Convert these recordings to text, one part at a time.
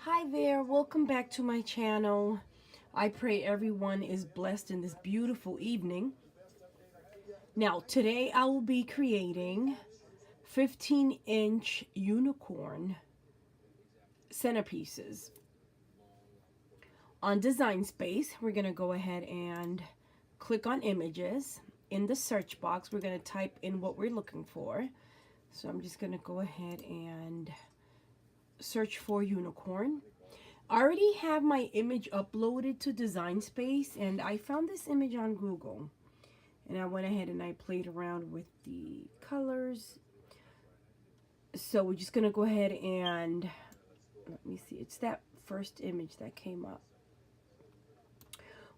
Hi there, welcome back to my channel. I pray everyone is blessed in this beautiful evening. Now today I will be creating 15-inch unicorn centerpieces. On Design Space, we're going to go ahead and click on images. In the search box, we're going to type in what we're looking for. So I'm just going to go ahead and search for unicorn. I already have my image uploaded to Design Space, and I found this image on Google. And I went ahead and I played around with the colors. So we're just going to go ahead and, let me see, it's that first image that came up.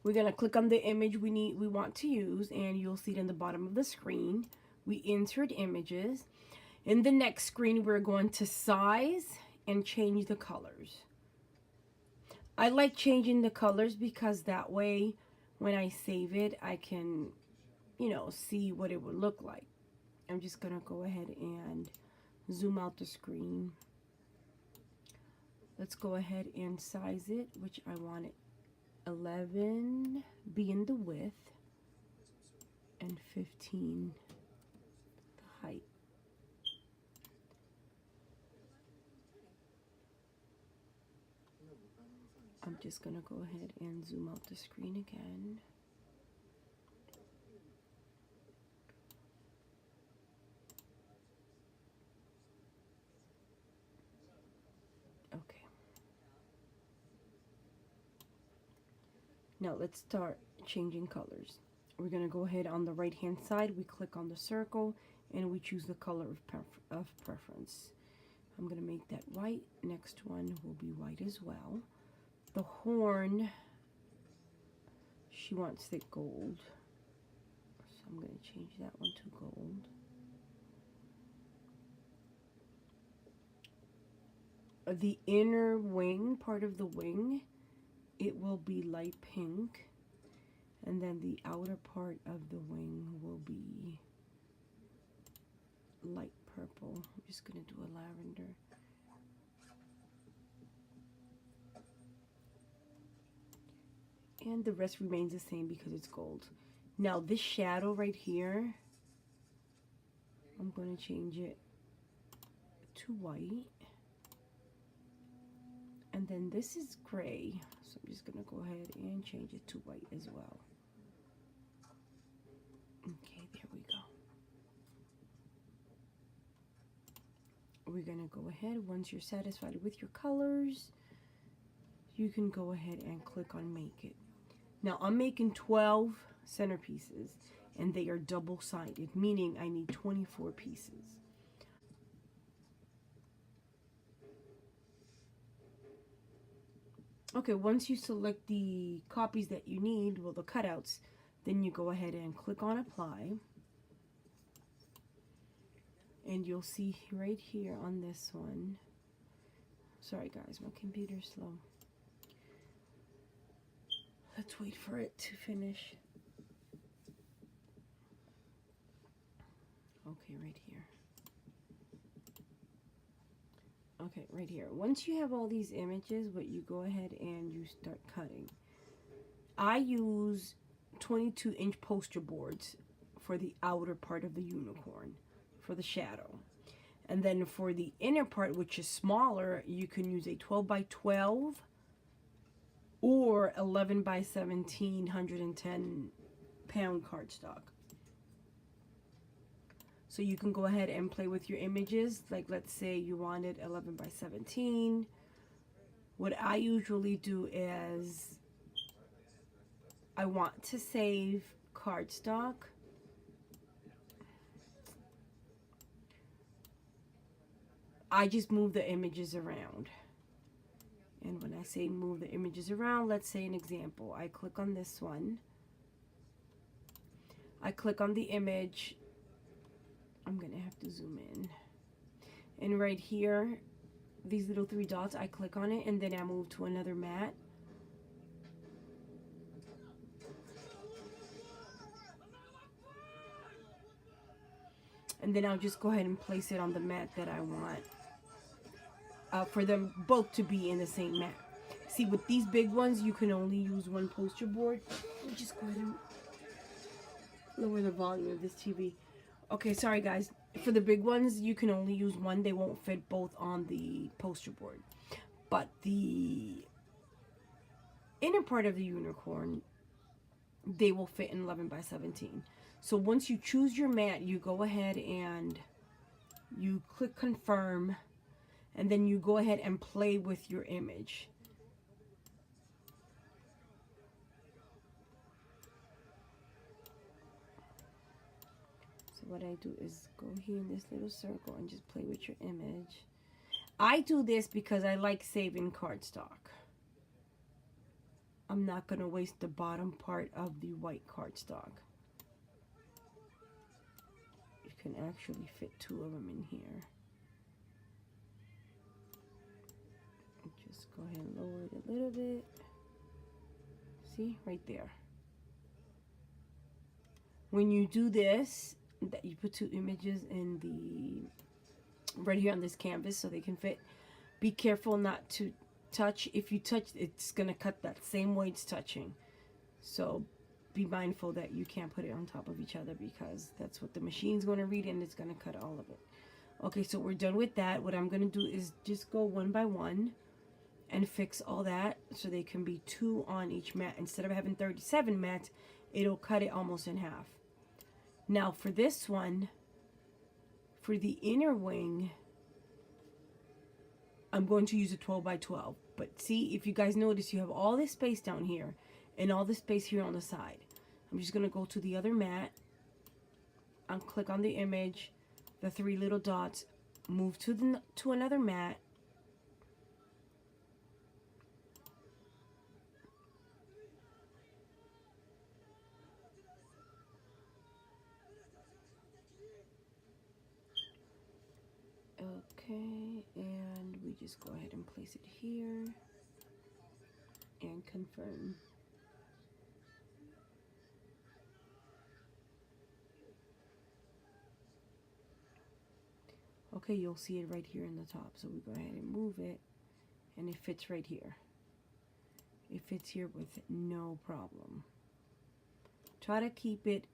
We're going to click on the image we want to use, and you'll see it in the bottom of the screen. We insert images. In the next screen, we're going to size and change the colors. I like changing the colors because that way when I save it, I can, see what it would look like. I'm just going to go ahead and zoom out the screen. Let's go ahead and size it, which I want it 11 be in the width and 15 the height. I'm just going to go ahead and zoom out the screen again. Okay. Now let's start changing colors. We're going to go ahead on the right hand side. We click on the circle and we choose the color of preference. I'm going to make that white. Next one will be white as well. The horn, she wants thick gold, so I'm going to change that one to gold. The inner wing, part of the wing, it will be light pink, and then the outer part of the wing will be light purple. I'm just going to do a lavender. And the rest remains the same because it's gold. Now this shadow right here, I'm going to change it to white. And then this is gray, so I'm just going to go ahead and change it to white as well. Okay, there we go. We're going to go ahead, once you're satisfied with your colors, you can go ahead and click on Make It. Now I'm making 12 centerpieces, and they are double-sided, meaning I need 24 pieces. Okay, once you select the copies that you need, well, the cutouts, then you go ahead and click on Apply. And you'll see right here on this one. Sorry guys, my computer's slow. Let's wait for it to finish. Okay, right here. Okay, right here. Once you have all these images, what you go ahead and you start cutting. I use 22-inch poster boards for the outer part of the unicorn, for the shadow. And then for the inner part, which is smaller, you can use a 12 by 12 or 11 by 17 110-pound cardstock. So you can go ahead and play with your images. Like let's say you wanted 11 by 17. What I usually do is I want to save cardstock. I just move the images around. And when I say move the images around, let's say an example. I click on this one. I click on the image. I'm going to have to zoom in. And right here, these little three dots, I click on it and then I move to another mat. And then I'll just go ahead and place it on the mat that I want. for them both to be in the same mat. See, with these big ones, you can only use one poster board. Let me just go ahead and lower the volume of this TV. Okay, sorry guys. For the big ones, you can only use one. They won't fit both on the poster board. But the inner part of the unicorn, they will fit in 11 by 17. So once you choose your mat, you go ahead and you click confirm, and then you go ahead and play with your image. So what I do is go here in this little circle and just play with your image. I do this because I like saving cardstock. I'm not going to waste the bottom part of the white cardstock. You can actually fit 2 of them in here. Just go ahead and lower it a little bit. See, right there. When you do this, that you put 2 images in the right here on this canvas so they can fit. Be careful not to touch. If you touch, it's gonna cut that same way it's touching. So be mindful that you can't put it on top of each other, because that's what the machine's going to read, and it's going to cut all of it. Okay, so we're done with that. What I'm going to do is just go one by one and fix all that so they can be 2 on each mat. Instead of having 37 mats, it'll cut it almost in half. Now for this one, for the inner wing, I'm going to use a 12 by 12. But see, if you guys notice, you have all this space down here and all this space here on the side. I'm just going to go to the other mat and click on the image, the 3 little dots, move to another mat. Okay, and we just go ahead and place it here and confirm. Okay, you'll see it right here in the top. So we go ahead and move it, and it fits right here. It fits here with no problem. Try to keep it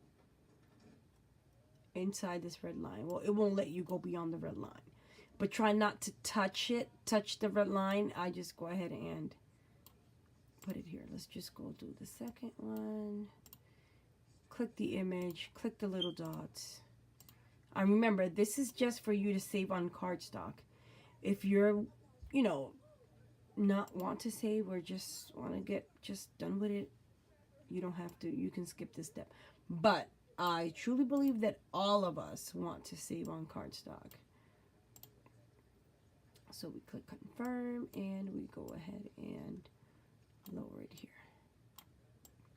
inside this red line. Well, it won't let you go beyond the red line. But try not to touch the red line. I just go ahead and put it here. Let's just go do the second one. Click the image, click the little dots. Remember, this is just for you to save on cardstock. If you're, not want to save or just want to get just done with it, you don't have to. You can skip this step. But I truly believe that all of us want to save on cardstock. So we click confirm, and we go ahead and lower it here.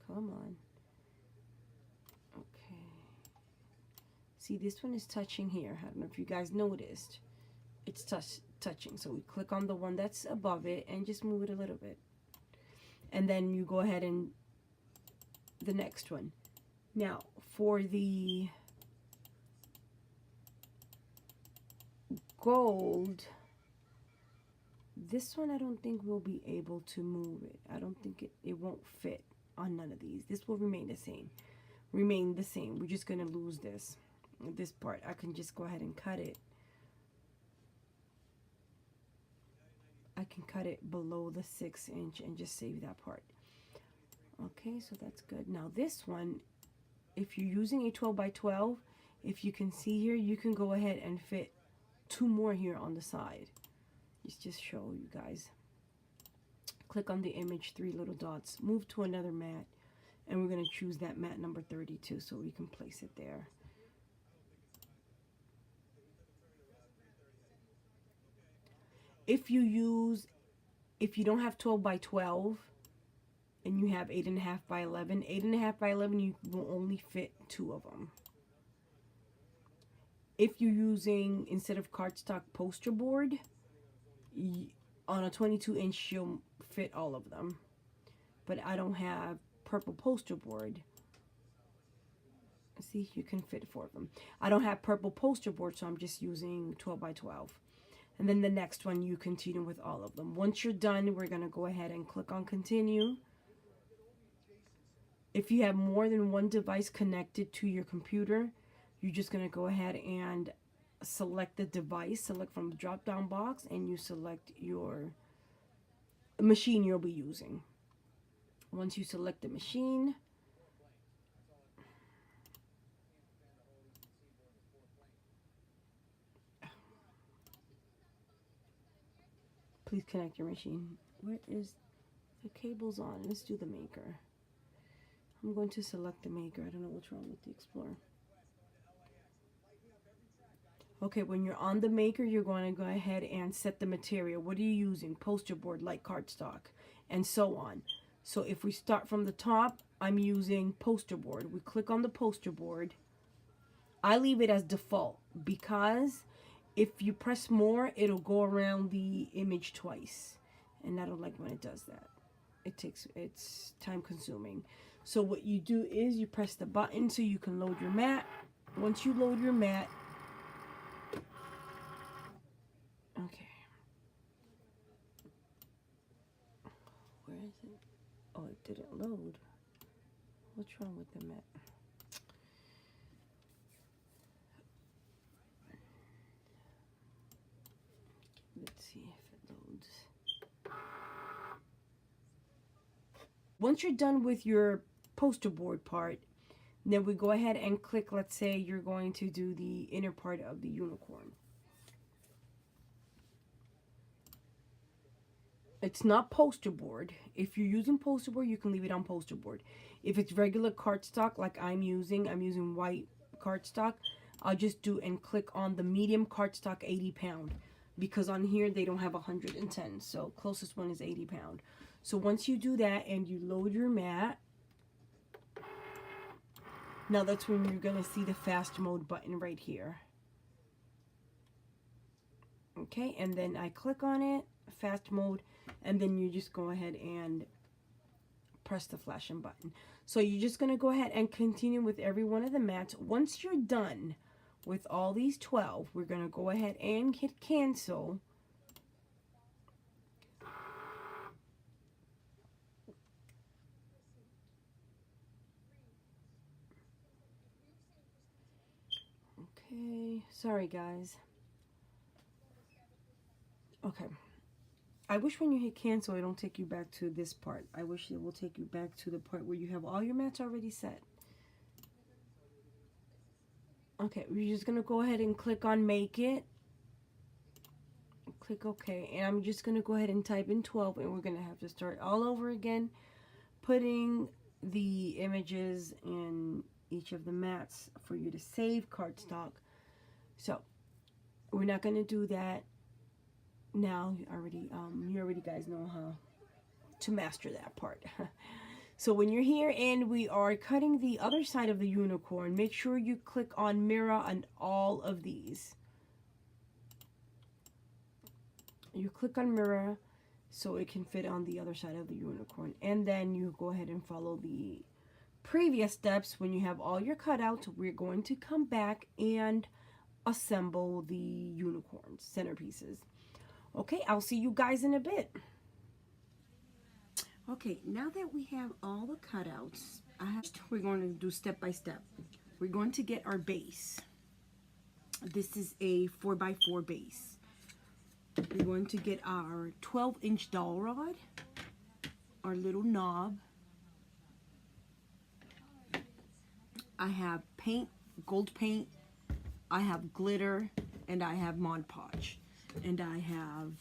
Come on. Okay. See, this one is touching here. I don't know if you guys noticed. It's touching. So we click on the one that's above it and just move it a little bit. And then you go ahead and the next one. Now, for the gold, this one I don't think we'll be able to move it. I don't think it won't fit on none of these. This will remain the same. We're just going to lose this part. I can just go ahead and cut it. I can cut it below the 6-inch and just save that part. Okay, so that's good. Now this one, if you're using a 12 by 12, if you can see here, you can go ahead and fit 2 more here on the side. Let's just show you guys. Click on the image, 3 little dots, move to another mat, and we're going to choose that mat number 32 so we can place it there. If you don't have 12 by 12 and you have 8.5 by 11, 8.5 by 11, you will only fit 2 of them. If you're using, instead of cardstock, poster board, on a 22-inch, you'll fit all of them. But I don't have purple poster board. See, you can fit 4 of them. I don't have purple poster board, so I'm just using 12 by 12. And then the next one, you continue with all of them. Once you're done, we're going to go ahead and click on continue. If you have more than one device connected to your computer, you're just going to go ahead and select the device, select from the drop down box, and you select your machine you'll be using. Once you select the machine, please connect your machine. Where is the cables on? Let's do the maker. I'm going to select the maker. I don't know what's wrong with the Explorer. Okay, when you're on the maker, you're going to go ahead and set the material. What are you using? Poster board, like cardstock, and so on. So if we start from the top, I'm using poster board. We click on the poster board. I leave it as default because if you press more, it'll go around the image twice. And I don't like when it does that. It's time consuming. So what you do is you press the button so you can load your mat. Once you load your mat, okay. Where is it? Oh, it didn't load. What's wrong with the mat? Let's see if it loads. Once you're done with your poster board part, then we go ahead and click, let's say you're going to do the inner part of the unicorn. It's not poster board. If you're using poster board, you can leave it on poster board. If it's regular cardstock like I'm using white cardstock, I'll just do and click on the medium cardstock 80 pound, because on here they don't have 110, so closest one is 80 pound. So once you do that and you load your mat, now that's when you're going to see the fast mode button right here. Okay, and then I click on it, fast mode, and then you just go ahead and press the flashing button. So you're just going to go ahead and continue with every one of the mats. Once you're done with all these 12, we're going to go ahead and hit cancel. Okay, sorry guys. Okay. I wish when you hit cancel, it don't take you back to this part. I wish it will take you back to the part where you have all your mats already set. Okay, we're just going to go ahead and click on make it. Click OK. And I'm just going to go ahead and type in 12, and we're going to have to start all over again, putting the images in each of the mats for you to save cardstock. So we're not going to do that now. You already guys know how to master that part. So when you're here and we are cutting the other side of the unicorn, make sure you click on mirror on all of these. You click on mirror so it can fit on the other side of the unicorn, and then you go ahead and follow the previous steps. When you have all your cutouts, we're going to come back and assemble the unicorn centerpieces. Okay, I'll see you guys in a bit. Okay, now that we have all the cutouts, we're going to do step by step. We're going to get our base. This is a 4x4 base. We're going to get our 12-inch dowel rod, our little knob. I have paint, gold paint, I have glitter, and I have Mod Podge. And I have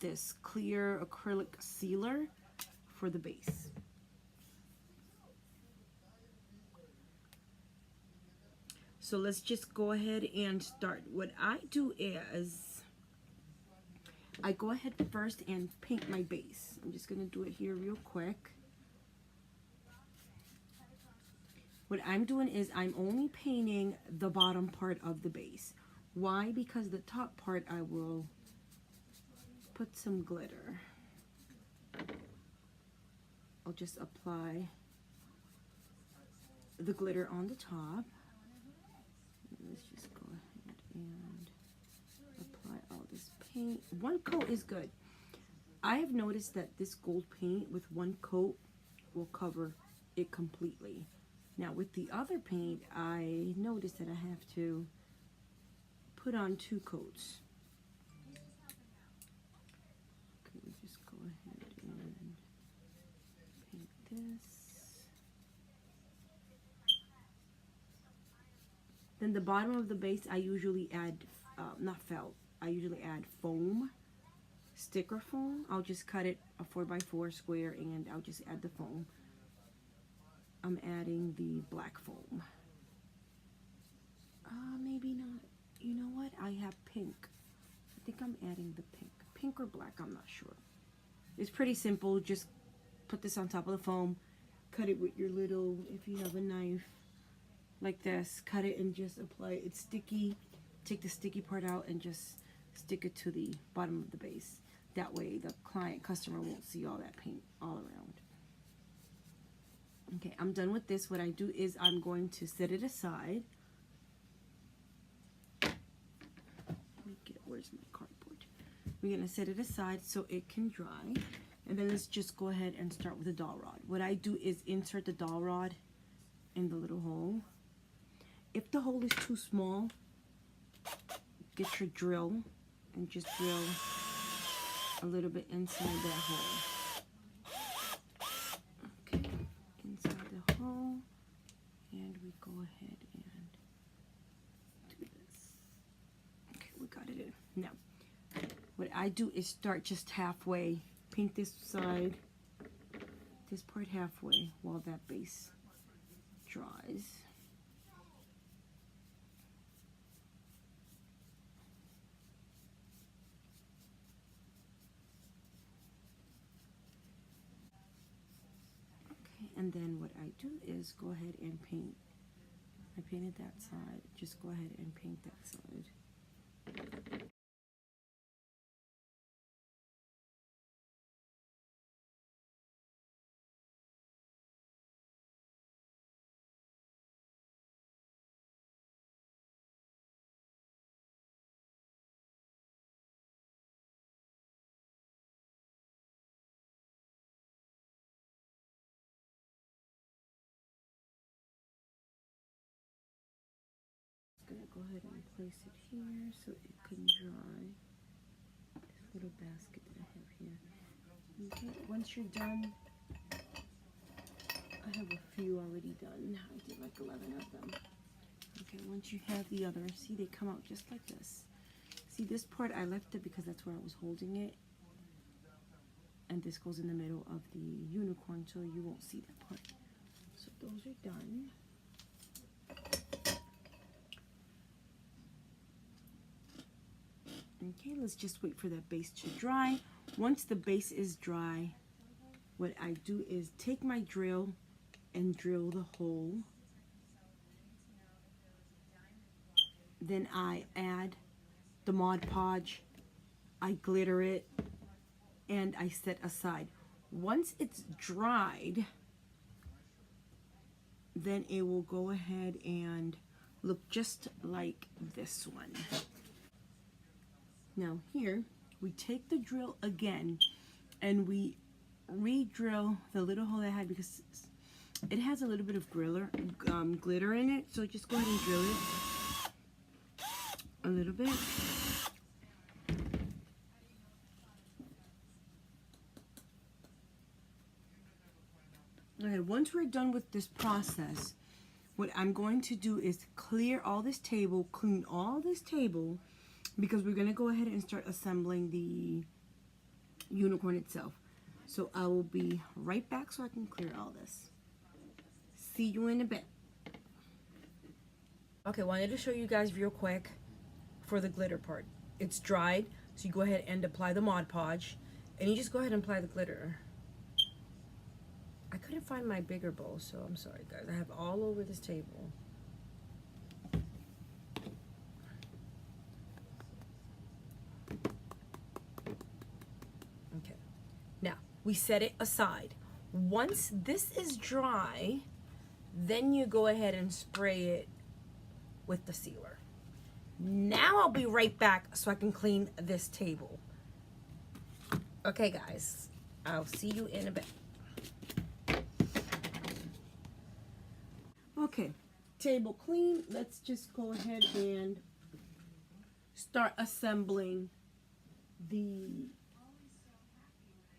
this clear acrylic sealer for the base. So let's just go ahead and start. What I do is I go ahead first and paint my base. I'm just going to do it here real quick. What I'm doing is I'm only painting the bottom part of the base. Why? Because the top part I will put some glitter. I'll just apply the glitter on the top. Let's just go ahead and apply all this paint. paint. One coat is good. I have noticed that this gold paint with one coat will cover it completely. Now with the other paint, I noticed that I have to put on 2 coats. Okay, let's just go ahead and paint this. Then the bottom of the base, I usually add, not felt, I usually add foam, sticker foam. I'll just cut it a 4x4 square and I'll just add the foam. I'm adding the black foam. Maybe not. You know what? I have pink. I think I'm adding the pink. Pink or black, I'm not sure. It's pretty simple. Just put this on top of the foam. Cut it with your little, if you have a knife, like this. Cut it and just apply it. It's sticky. Take the sticky part out and just stick it to the bottom of the base. That way the customer won't see all that paint all around. Okay, I'm done with this. What I do is I'm going to set it aside. Where's my cardboard? We're going to set it aside so it can dry. And then let's just go ahead and start with the dowel rod. What I do is insert the dowel rod in the little hole. If the hole is too small, get your drill and just drill a little bit inside that hole. Okay, inside the hole, and we go ahead and do this. Okay, we got it in. Now, what I do is start just halfway, paint this side, this part halfway while that base dries. And then what I do is go ahead and paint. I painted that side. Just go ahead and paint that side. Gonna go ahead and place it here so it can dry. This little basket that I have here. Okay, once you're done, I have a few already done. I did like 11 of them. Okay, once you have the others, see they come out just like this. See this part I left it because that's where I was holding it. And this goes in the middle of the unicorn so you won't see that part. So those are done. Okay, let's just wait for that base to dry. Once the base is dry, what I do is take my drill and drill the hole. Then I add the Mod Podge, I glitter it, and I set aside. Once it's dried, then it will go ahead and look just like this one. Now here, we take the drill again and we re-drill the little hole I had because it has a little bit of glitter in it. So just go ahead and drill it a little bit. Okay, once we're done with this process, what I'm going to do is clear all this table, clean all this table, because we're going to go ahead and start assembling the unicorn itself. So I will be right back so I can clear all this. See you in a bit. Okay, wanted to show you guys real quick for the glitter part. It's dried, so you go ahead and apply the Mod Podge, and you just go ahead and apply the glitter. I couldn't find my bigger bowl, so I'm sorry guys. I have all over this table. Okay, now we set it aside. Once this is dry, then you go ahead and spray it with the sealer. Now I'll be right back so I can clean this table. Okay, guys, I'll see you in a bit. Okay, table clean. Let's just go ahead and start assembling the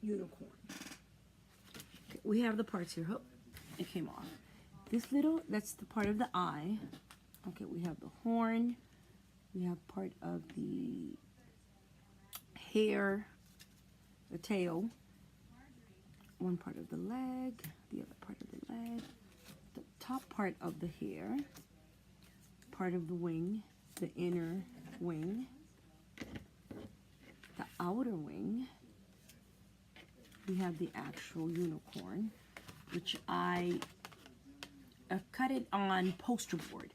unicorn. Okay, we have the parts here. Oh, it came off. This little, that's the part of the eye. Okay, we have the horn. We have part of the hair, the tail, one part of the leg, the other part of the leg, the top part of the hair, part of the wing, the inner wing, the outer wing. We have the actual unicorn, which I cut it on poster board.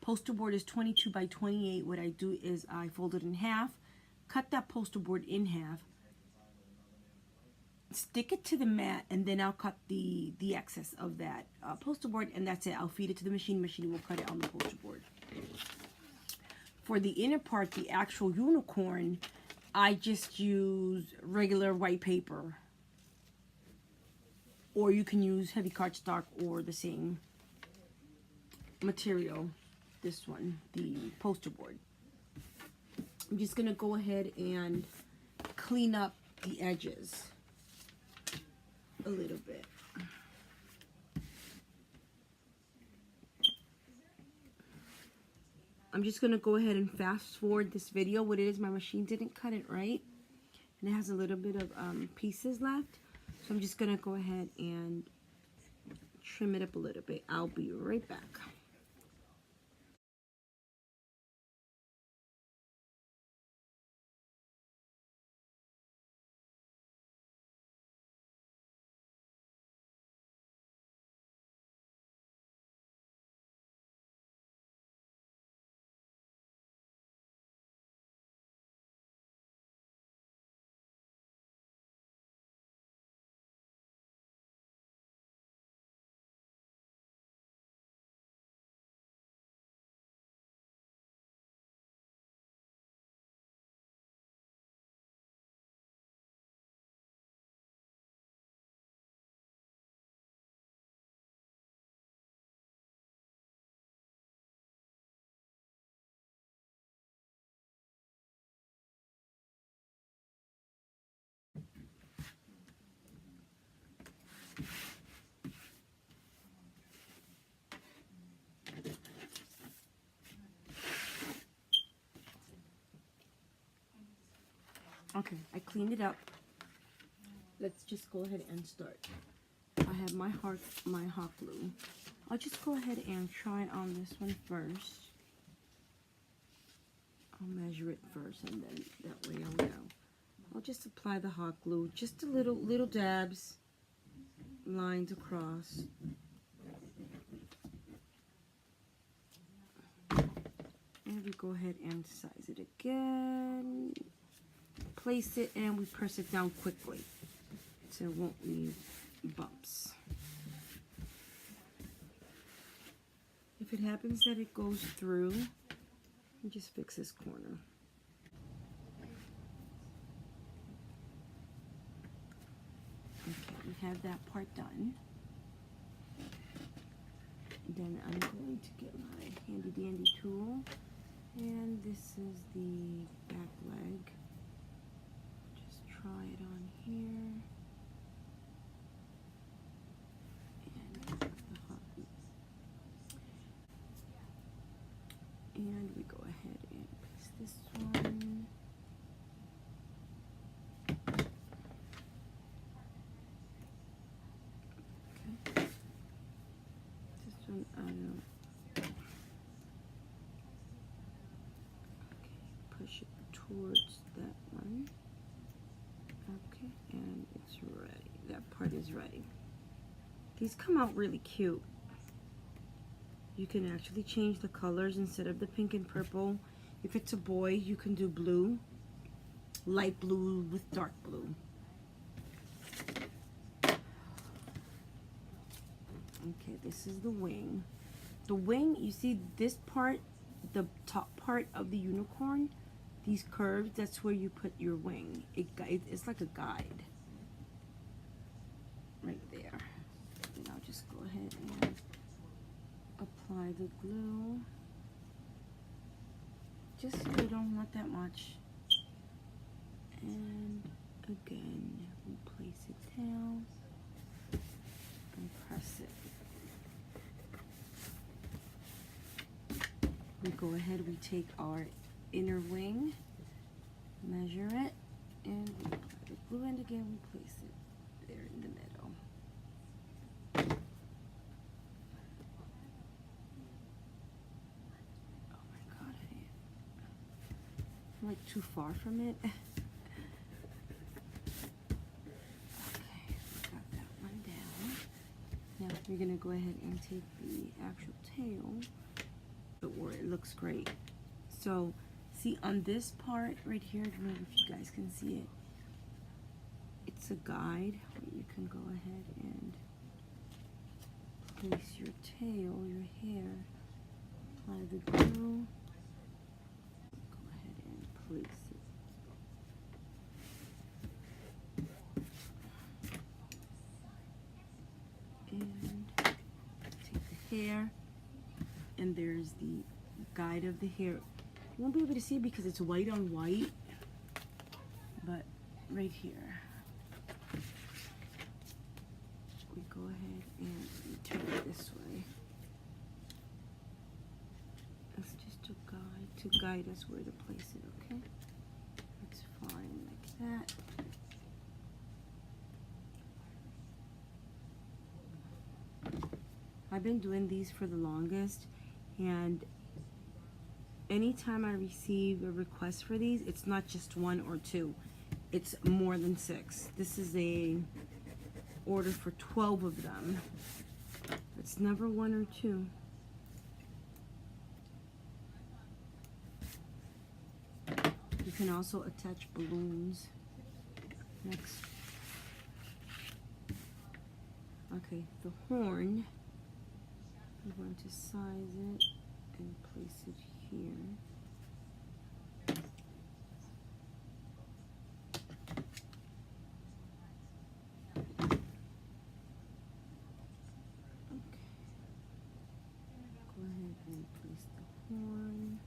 Poster board is 22 by 28. What I do is I fold it in half, cut that poster board in half, stick it to the mat, and then I'll cut the excess of that poster board, and that's it. I'll feed it to the machine. Machine will cut it on the poster board. For the inner part, the actual unicorn, I just use regular white paper, or you can use heavy cardstock or the same material. This one, the poster board. I'm just gonna go ahead and clean up the edges a little bit. I'm just gonna go ahead and fast forward this video. What it is, my machine didn't cut it right, and it has a little bit of pieces left. So I'm just gonna go ahead and trim it up a little bit. I'll be right back. Okay, I cleaned it up. Let's just go ahead and start. I have my hot glue. I'll just go ahead and try it on this one first. I'll measure it first, and then that way I'll know. I'll just apply the hot glue, just a little dabs, lines across. And we go ahead and size it again. Place it, and we press it down quickly so it won't leave bumps. If it happens that it goes through, we just fix this corner. Okay, we have that part done. Then I'm going to get my handy dandy tool, and this is the back leg. Just try it on here. And the hot glue. And we go ahead and place this one. Okay. This one, I don't know. Okay, push it towards that one. Okay, and it's ready. That part is ready. These come out really cute. You can actually change the colors instead of the pink and purple. If it's a boy, you can do blue, light blue with dark blue. Okay, this is the wing. The wing, you see this part, the top part of the unicorn, these curves, that's where you put your wing. It's like a guide right there. And I'll just go ahead and apply the glue. Just a little, not that much. And again, we place it down and press it. We go ahead, we take our inner wing, measure it, and we apply the glue, and again we place it there in the middle. Oh my god, I'm like too far from it. Okay, we got that one down. Now we're gonna go ahead and take the actual tail, where it looks great. So see on this part right here, I don't know if you guys can see it, it's a guide where you can go ahead and place your tail, your hair, apply the glue, go ahead and place it, and take the hair, and there's the guide of the hair. You won't be able to see it because it's white on white, but right here we go ahead and we turn it this way. It's just a guide to guide us where to place it, okay? It's fine like that. I've been doing these for the longest, and anytime I receive a request for these, it's not just 1 or 2, it's more than 6. This is a order for 12 of them. It's never 1 or 2. You can also attach balloons. Next. Okay, the horn, I'm going to size it and place it here. Okay. Go ahead and place the horn.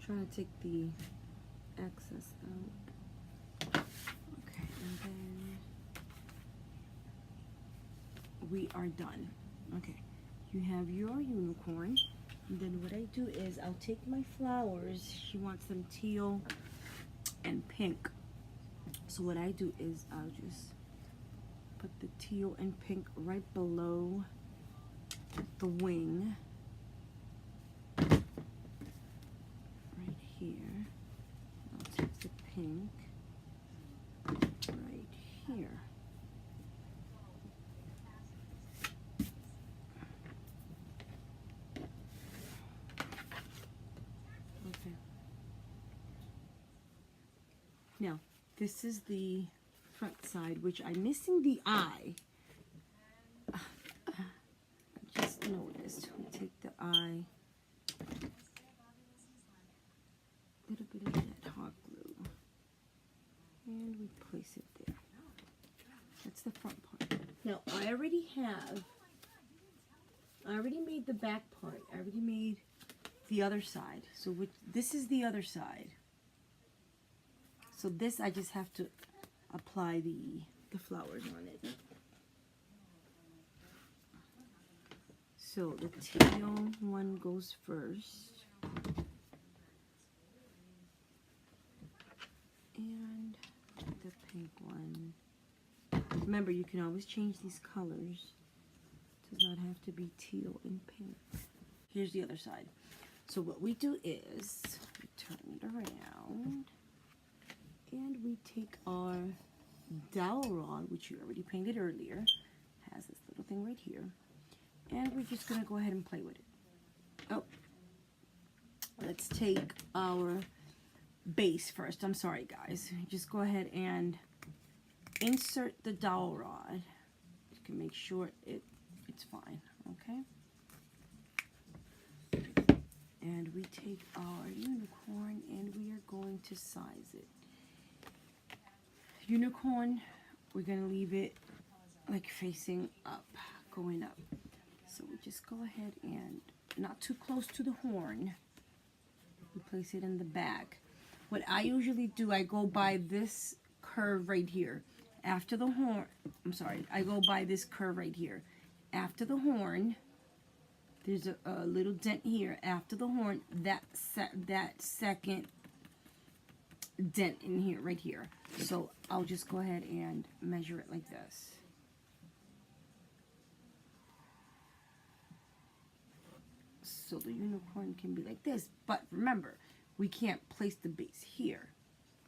Trying to take the excess out. Okay, and then we are done. Okay, you have your unicorn, and then what I do is I'll take my flowers. She wants them teal and pink. So what I do is I'll just put the teal and pink right below the wing. Here, I'll take the pink right here. Okay. Now, this is the front side, which I'm missing the eye. I just noticed. We take the eye. Little bit of that hot glue, and we place it there. That's the front part. Now I already made the back part. I already made the other side. So this is the other side. So this I just have to apply the flowers on it. So the teal one goes first. And the pink one. Remember, you can always change these colors. It does not have to be teal and pink. Here's the other side. So what we do is we turn it around, and we take our dowel rod, which you already painted earlier, has this little thing right here, and we're just gonna go ahead and play with it. Oh, let's take our base first. I'm sorry, guys. Just go ahead and insert the dowel rod. You can make sure it's fine, okay? And we take our unicorn and we are going to size it. Unicorn, we're going to leave it like facing up, going up. So we just go ahead and not too close to the horn. We place it in the back. What I usually do, I go by this curve right here. After the horn, I'm sorry, I go by this curve right here. After the horn, there's a little dent here. After the horn, that second dent in here, right here. So I'll just go ahead and measure it like this. So the unicorn can be like this. But remember, we can't place the base here.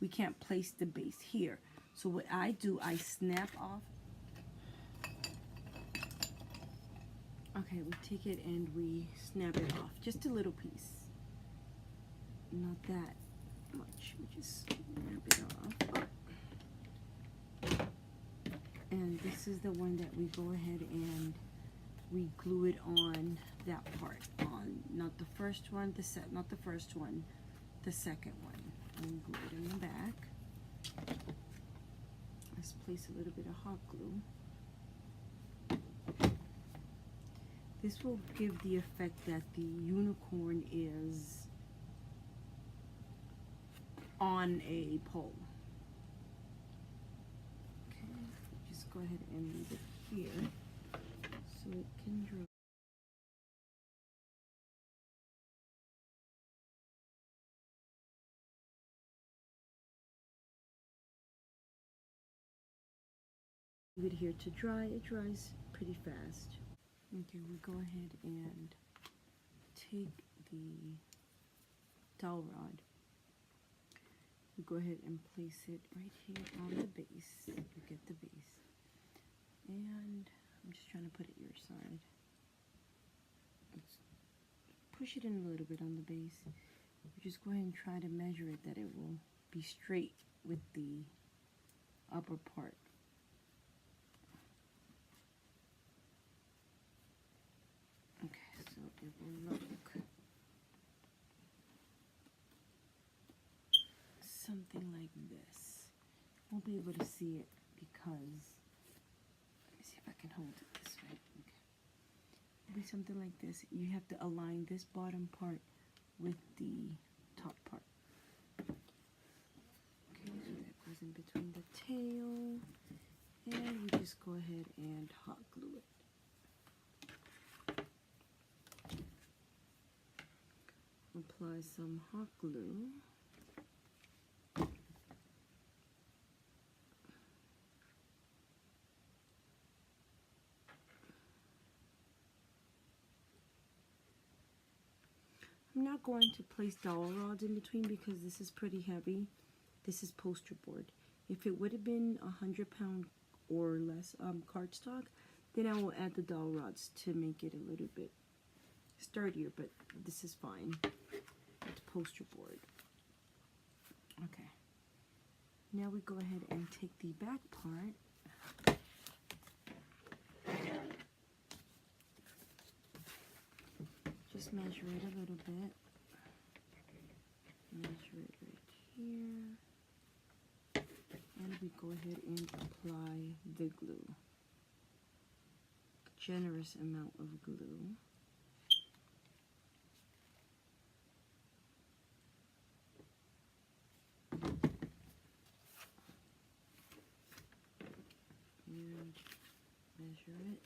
We can't place the base here. So what I do, I snap off. Okay, we take it and we snap it off. Just a little piece. Not that much. We just snap it off. And this is the one that we go ahead and we glue it on that part. On not the first one, not the first one, the second one. And glue it in the back. Let's place a little bit of hot glue. This will give the effect that the unicorn is on a pole. Okay, just go ahead and leave it here so it can dry. Leave it here to dry. It dries pretty fast. Okay, we go ahead and take the dowel rod. We go ahead and place it right here on the base. You get the base. And I'm just trying to put it your side. Let's push it in a little bit on the base. We just go ahead and try to measure it that it will be straight with the upper part. Okay, so it will look something like this. Won't be able to see it because, let me see if I can hold it this way. Okay. It'll be something like this. You have to align this bottom part with the top part. Okay, so that goes in between the tail, and we just go ahead and hot glue it. Apply some hot glue. I'm not going to place dowel rods in between because this is pretty heavy. This is poster board. If it would have been 100-pound or less cardstock, then I will add the dowel rods to make it a little bit sturdier, but this is fine. It's poster board. Okay. Now we go ahead and take the back part. Just measure it a little bit. Measure it right here. And we go ahead and apply the glue. A generous amount of glue. And measure it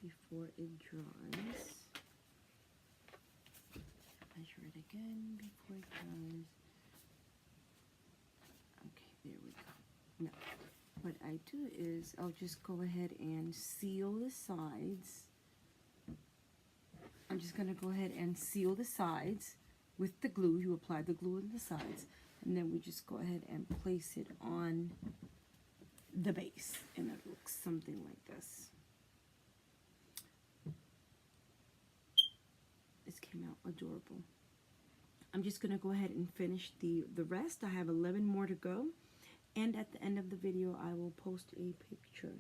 before it dries. Measure it again before it dries. Okay, there we go. Now, what I do is I'll just go ahead and seal the sides. I'm just going to go ahead and seal the sides with the glue. You apply the glue on the sides, and then we just go ahead and place it on the base, and it looks something like this. This came out adorable. I'm just going to go ahead and finish the rest. I have 11 more to go. And at the end of the video, I will post a picture.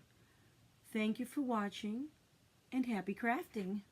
Thank you for watching, and happy crafting!